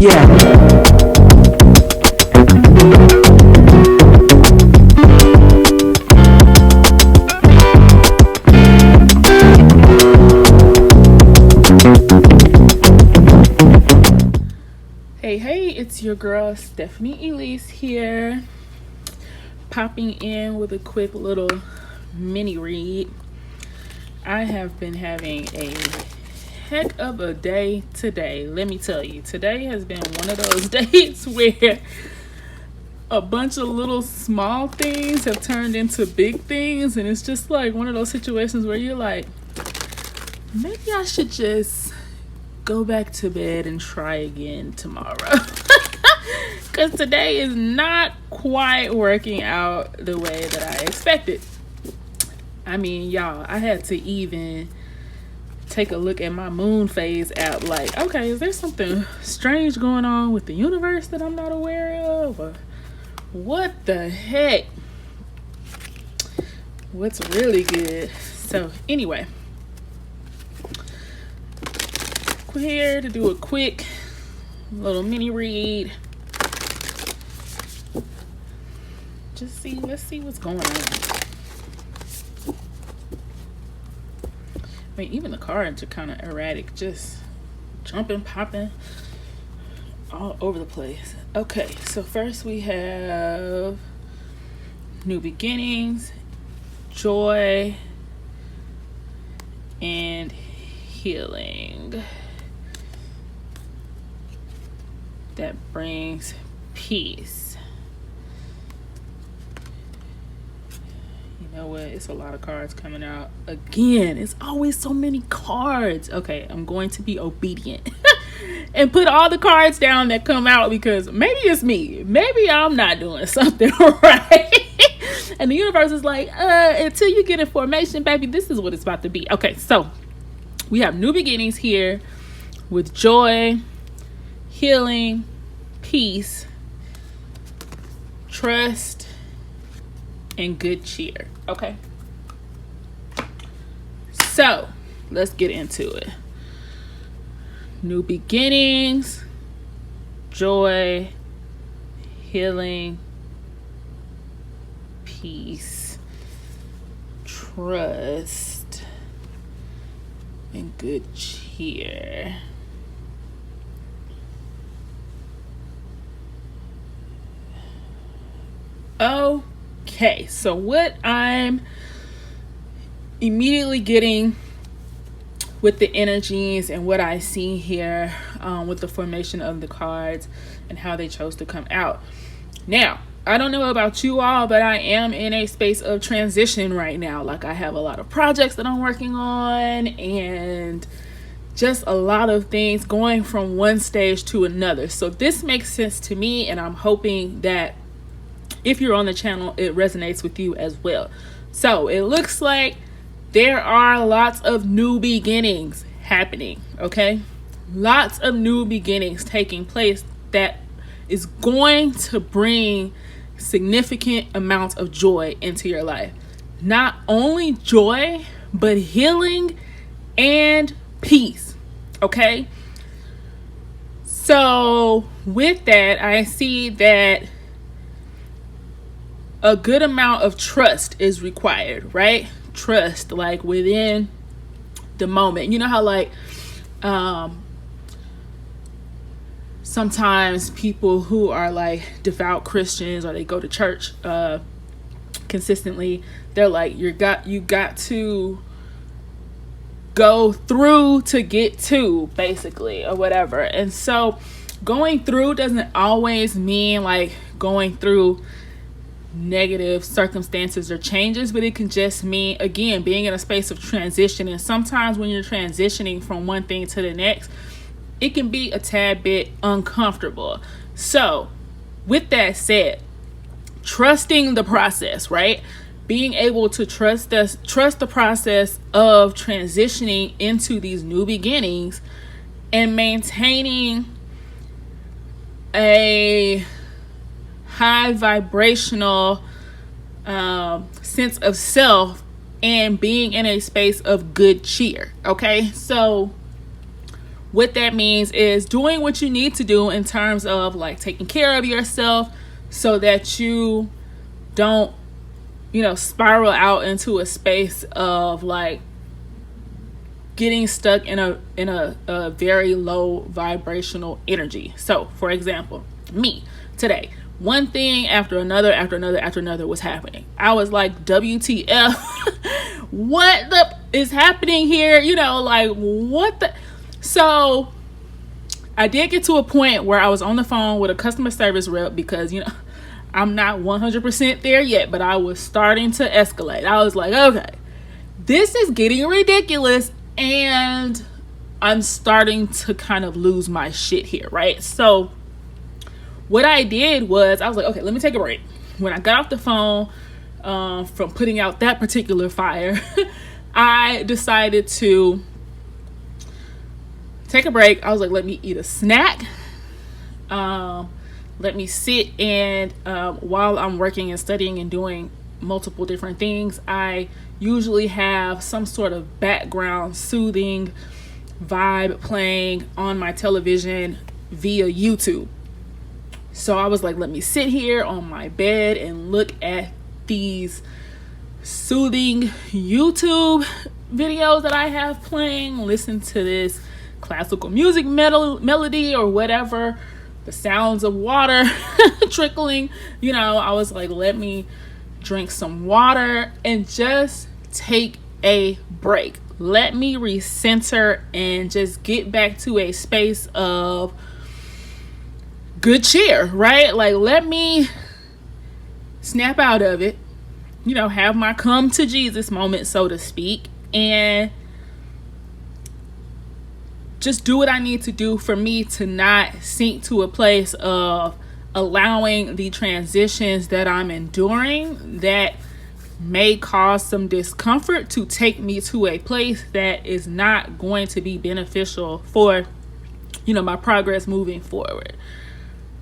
Yeah. Hey, it's your girl Stephanie Elise here, popping in with a quick little mini read. I have been having a heck of a day today. Let me tell you, today has been one of those days where a bunch of little small things have turned into big things, and it's just like one of those situations where you're like, maybe I should just go back to bed and try again tomorrow. Because today is not quite working out the way that I expected. I mean, y'all, I had to even take a look at my moon phase app. Like, okay, is there something strange going on with the universe that I'm not aware of? Or what the heck? What's really good? So, anyway, we're here to do a quick little mini read. Let's see what's going on. I mean, even the cards are kind of erratic, just jumping, popping all over the place. Okay, so first we have new beginnings, joy, and healing. That brings peace. You know what? It's a lot of cards coming out. Again, it's always so many cards. Okay, I'm going to be obedient and put all the cards down that come out, because maybe it's me. Maybe I'm not doing something right. And the universe is like, until you get information, baby, this is what it's about to be. Okay, so we have new beginnings here with joy, healing, peace, trust, and good cheer. Okay, so let's get into it. New beginnings, joy, healing, peace, trust, and good cheer. Okay, so what I'm immediately getting with the energies and what I see here with the formation of the cards and how they chose to come out. Now, I don't know about you all, but I am in a space of transition right now. Like, I have a lot of projects that I'm working on and just a lot of things going from one stage to another. So this makes sense to me, and I'm hoping that if you're on the channel, it resonates with you as well. So it looks like there are lots of new beginnings happening, okay? Lots of new beginnings taking place that is going to bring significant amounts of joy into your life. Not only joy, but healing and peace, okay? So with that, I see that a good amount of trust is required, right? Trust, like within the moment. You know how like sometimes people who are like devout Christians, or they go to church consistently, they're like, you got to go through to get to, basically, or whatever. And so going through doesn't always mean like going through negative circumstances or changes, but it can just mean, again, being in a space of transition. And sometimes when you're transitioning from one thing to the next, it can be a tad bit uncomfortable. So with that said, trusting the process, right? Being able to trust the process of transitioning into these new beginnings and maintaining a high vibrational sense of self and being in a space of good cheer. Okay, so what that means is doing what you need to do in terms of like taking care of yourself so that you don't, you know, spiral out into a space of like getting stuck in a very low vibrational energy. So for example, me today, one thing after another was happening. I was like, WTF, what the is happening here? You know, like what the. So I did get to a point where I was on the phone with a customer service rep because, you know, I'm not 100% there yet, but I was starting to escalate. I was like, okay, this is getting ridiculous, and I'm starting to kind of lose my shit here, right? So what I did was I was like, okay, let me take a break. When I got off the phone from putting out that particular fire, I decided to take a break. I was like, let me eat a snack. Let me sit, and while I'm working and studying and doing multiple different things, I usually have some sort of background soothing vibe playing on my television via YouTube. So I was like, let me sit here on my bed and look at these soothing YouTube videos that I have playing, listen to this classical music melody or whatever, the sounds of water trickling. You know, I was like, let me drink some water and just take a break. Let me recenter and just get back to a space of good cheer, right? Like, let me snap out of it, you know, have my come to Jesus moment, so to speak, and just do what I need to do for me to not sink to a place of allowing the transitions that I'm enduring that may cause some discomfort to take me to a place that is not going to be beneficial for, you know, my progress moving forward.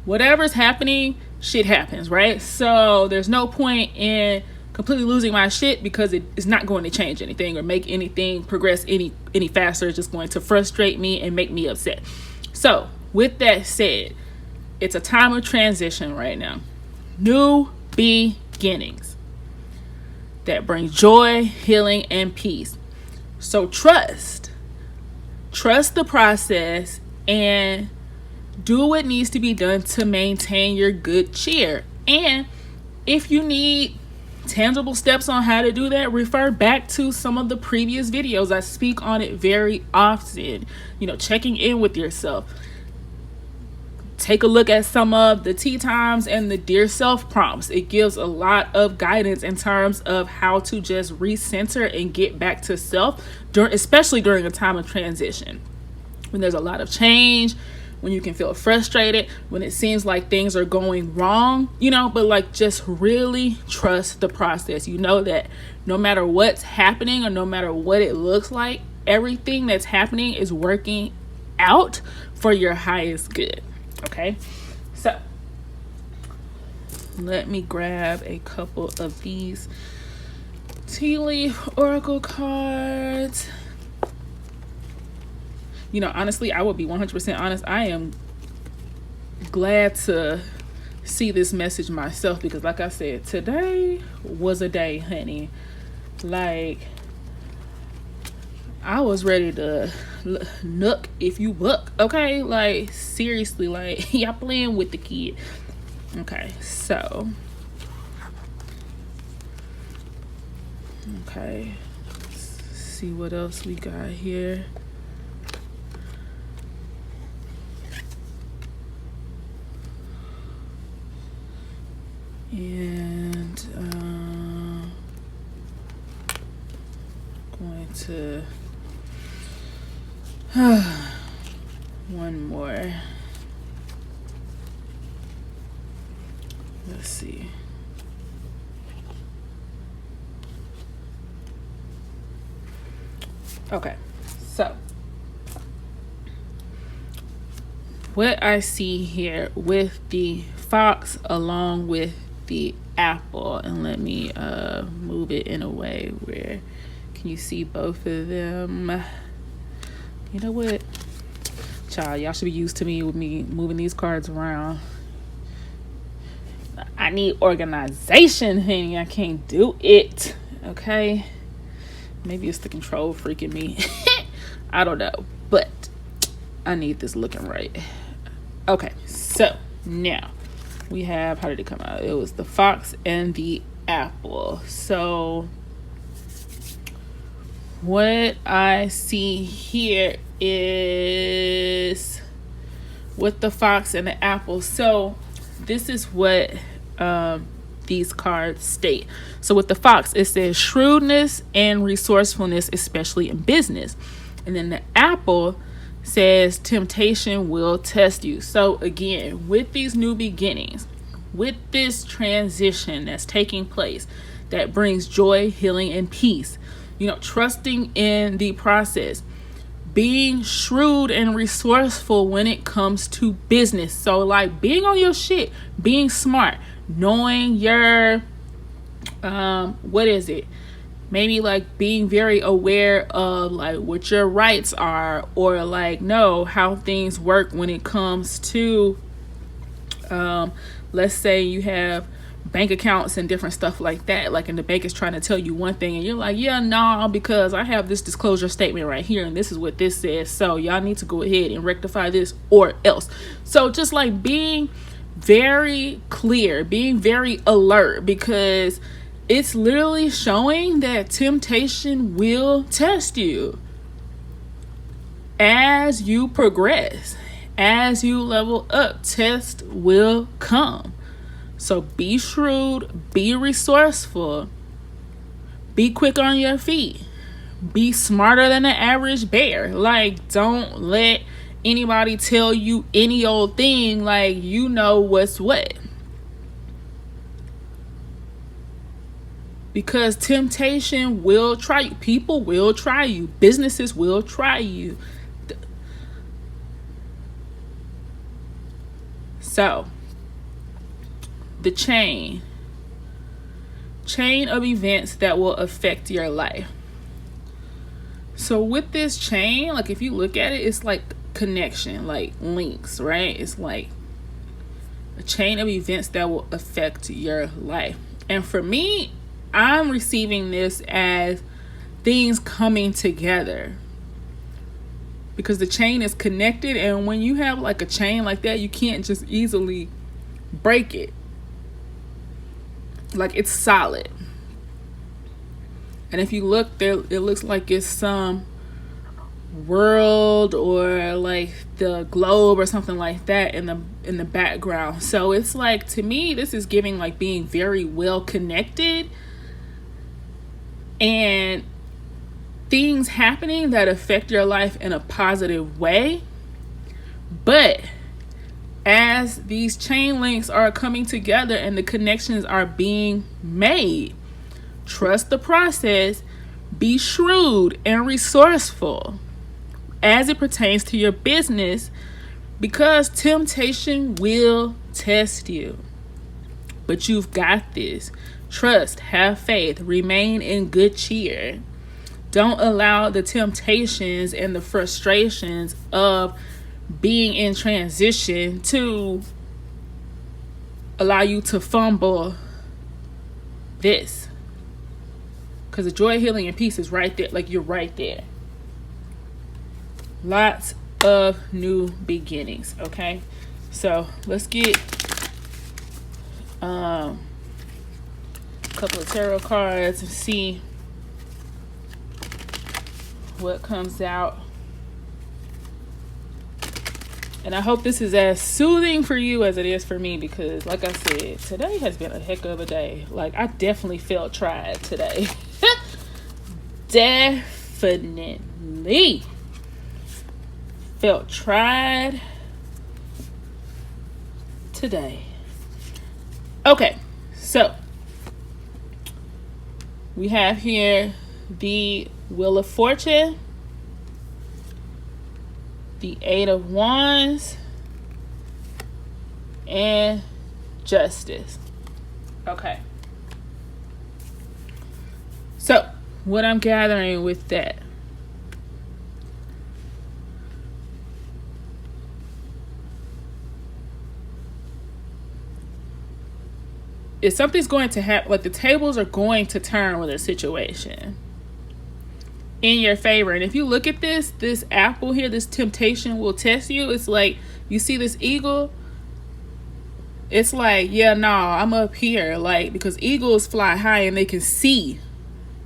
Whatever's happening, shit happens, right? So there's no point in completely losing my shit because it is not going to change anything or make anything progress any faster. It's just going to frustrate me and make me upset. So with that said, it's a time of transition right now. New beginnings that bring joy, healing, and peace. So trust the process and do what needs to be done to maintain your good cheer. And if you need tangible steps on how to do that, refer back to some of the previous videos. I speak on it very often. You know, checking in with yourself. Take a look at some of the tea times and the dear self prompts. It gives a lot of guidance in terms of how to just recenter and get back to self, especially during a time of transition, when there's a lot of change, when you can feel frustrated, when it seems like things are going wrong, you know, but like just really trust the process. You know that no matter what's happening or no matter what it looks like, everything that's happening is working out for your highest good. Okay, so let me grab a couple of these tea leaf oracle cards. You know, honestly, I will be 100% honest. I am glad to see this message myself because, like I said, today was a day, honey. Like, I was ready to nook if you buck, okay? Like, seriously, like, y'all playing with the kid. Okay, so. Okay, let's see what else we got here. And going to one more. Let's see. Okay, so what I see here with the fox along with the apple, and let me move it in a way where can you see both of them. You know what, child. Y'all should be used to me with me moving these cards around. I need organization, honey. I can't do it. Okay? Maybe it's the control freaking me. I don't know. But I need this looking right. Okay. So, now we have, how did it come out? It was the fox and the apple. So, what I see here is with the fox and the apple. So, this is what these cards state. So with the fox, it says shrewdness and resourcefulness, especially in business. And then the apple says temptation will test you. So again, with these new beginnings, with this transition that's taking place, that brings joy, healing, and peace, trusting in the process, being shrewd and resourceful when it comes to business. So like being on your shit, being smart, knowing your maybe like being very aware of like what your rights are, or like know how things work when it comes to let's say you have bank accounts and different stuff like that, like, and the bank is trying to tell you one thing and you're like, yeah, nah, because I have this disclosure statement right here and this is what this says, so y'all need to go ahead and rectify this or else. So just like being very clear, being very alert, because it's literally showing that temptation will test you as you progress, as you level up. Test will come. So be shrewd, be resourceful, be quick on your feet, be smarter than the average bear. Like, don't let anybody tell you any old thing, like, you know what's what. Because temptation will try you. People will try you. Businesses will try you. So, the chain of events that will affect your life. So with this chain, like if you look at it, it's like connection, like links, right? It's like a chain of events that will affect your life. And for me, I'm receiving this as things coming together, because the chain is connected, and when you have like a chain like that, you can't just easily break it. Like, it's solid. And if you look there, it looks like it's some world or like the globe or something like that in the background. So it's like, to me, this is giving like being very well connected and things happening that affect your life in a positive way. But as these chain links are coming together and the connections are being made, trust the process, be shrewd and resourceful as it pertains to your business, because temptation will test you. But you've got this. Trust, have faith, remain in good cheer. Don't allow the temptations and the frustrations of being in transition to allow you to fumble this. Because the joy, healing, and peace is right there. Like, you're right there. Lots of new beginnings. Okay, so let's get a couple of tarot cards and see what comes out. And I hope this is as soothing for you as it is for me, because like I said, today has been a heck of a day. Like, I definitely felt tried today. Definitely felt tried today. Okay, so we have here the Wheel of Fortune, the Eight of Wands, and Justice. Okay. So, what I'm gathering with that. if something's going to happen, like the tables are going to turn with a situation in your favor. And if you look at this apple here, this temptation will test you. It's like, you see this eagle, it's like, yeah, no, I'm up here, like, because eagles fly high and they can see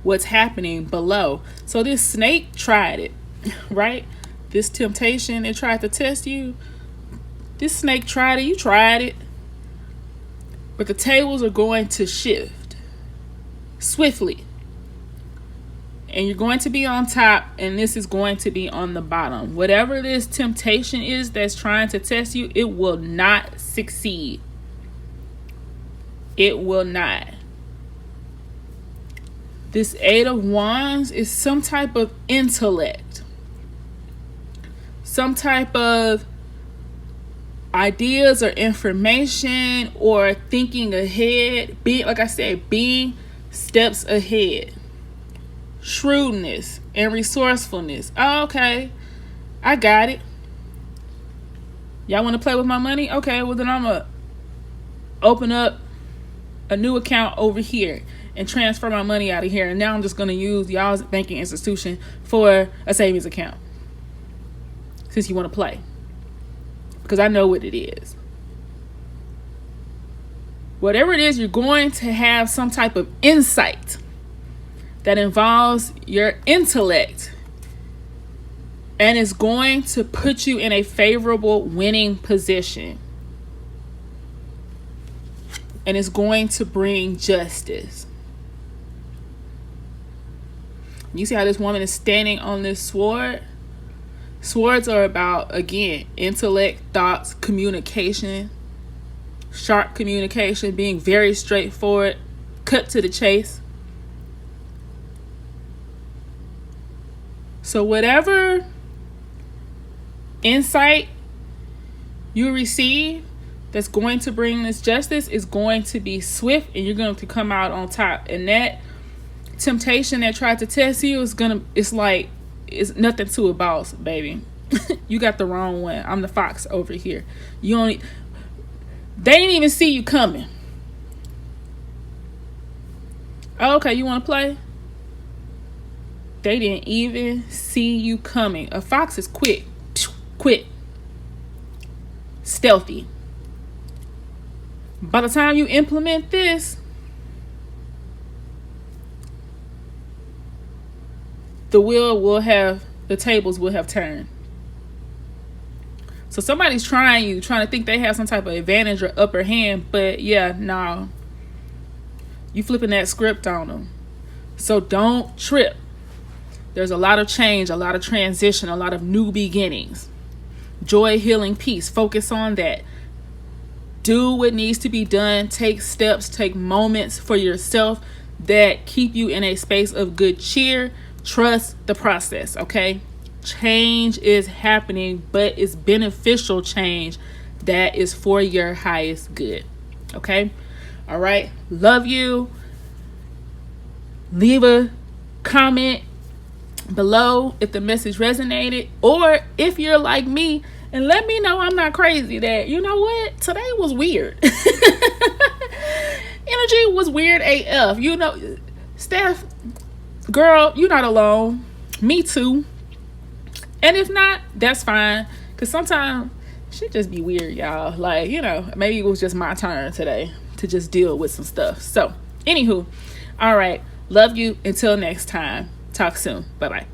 what's happening below. So this snake tried it, right? This temptation, it tried to test you. This snake tried it, you tried it. But the tables are going to shift swiftly. And you're going to be on top, and this is going to be on the bottom. Whatever this temptation is that's trying to test you, it will not succeed. It will not. This Eight of Wands is some type of intellect. Some type of ideas or information or thinking ahead. Being, like I said, being steps ahead. Shrewdness and resourcefulness. Oh, okay, I got it. Y'all want to play with my money? Okay, well then I'm gonna open up a new account over here and transfer my money out of here, and now I'm just gonna use y'all's banking institution for a savings account, since you want to play, because I know what it is. Whatever it is, you're going to have some type of insight that involves your intellect, and it's going to put you in a favorable winning position, and it's going to bring justice. You see how this woman is standing on this sword? Swords are about, again, intellect, thoughts, communication, sharp communication, being very straightforward, cut to the chase. So whatever insight you receive that's going to bring this justice is going to be swift, and you're going to come out on top. And that temptation that tried to test you is it's nothing to a boss, baby. You got the wrong one. I'm the fox over here. They didn't even see you coming. Oh, okay, you want to play? They didn't even see you coming. A fox is quick, stealthy. By the time you implement this, the tables will have turned. So somebody's trying to think they have some type of advantage or upper hand, but yeah, no. You flipping that script on them. So don't trip. There's a lot of change, a lot of transition, a lot of new beginnings. Joy, healing, peace. Focus on that. Do what needs to be done. Take steps, take moments for yourself that keep you in a space of good cheer. Trust the process, okay? Change is happening, but it's beneficial change that is for your highest good, okay? All right. Love you. Leave a comment below if the message resonated, or if you're like me, and let me know I'm not crazy, that you know what, today was weird. Energy was weird AF. You know, Steph, girl, you're not alone. Me too. And if not, that's fine, because sometimes shit just be weird, y'all. Like, you know, maybe it was just my turn today to just deal with some stuff. So anywho, all right, love you. Until next time. Talk soon. Bye-bye.